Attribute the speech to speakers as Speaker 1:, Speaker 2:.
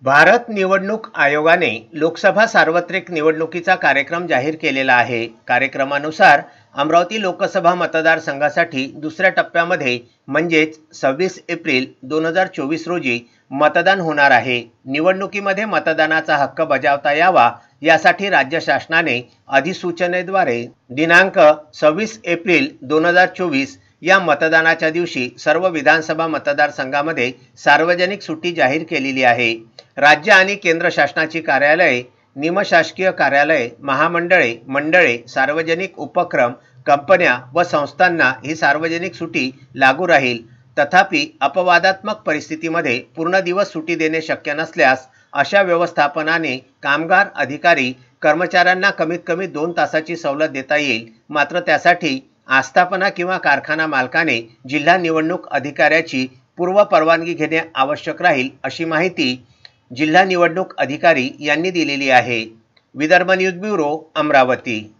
Speaker 1: भारत निवडणूक आयोगाने लोकसभा सार्वत्रिक निवडणुकीचा कार्यक्रम जाहीर केलेला आहे। कार्यक्रमानुसार अमरावती लोकसभा मतदारसंघासाठी दुसऱ्या टप्प्यामध्ये म्हणजेच 26 एप्रिल 2024 रोजी मतदान होणार आहे। निवडणुकीमध्ये मतदानाचा हक्क बजावता यावा यासाठी राज्य शासनाने अधिसूचनेद्वारे दिनांक 26 एप्रिल 2024 या मतदानाच्या दिवशी सर्व विधानसभा मतदारसंघामध्ये सार्वजनिक सुट्टी जाहीर केलेली आहे। राज्य आणि केंद्र शासनाची कार्यालये, निमशासकीय कार्यालये, महामंडळे, मंडळे, सार्वजनिक उपक्रम, कंपन्या व संस्थांना ही सार्वजनिक सुट्टी लागू राहील। तथापि अपवादात्मक परिस्थितीमध्ये पूर्ण दिवस सुट्टी देणे शक्य नसल्यास अशा व्यवस्थापनाने कामगार, अधिकारी, कर्मचाऱ्यांना कमीत कमी 2 तासाची सवलत देता येईल। मात्र त्यासाठी आस्थापना किंवा कारखाना मालकाने जिल्हा निवडणूक अधिकाऱ्याची पूर्व परवानगी घेणे आवश्यक राहील, अशी माहिती जिल्हा निवडणूक अधिकारी यांनी दिलेली आहे। Vidarbha news bureau, Amravati.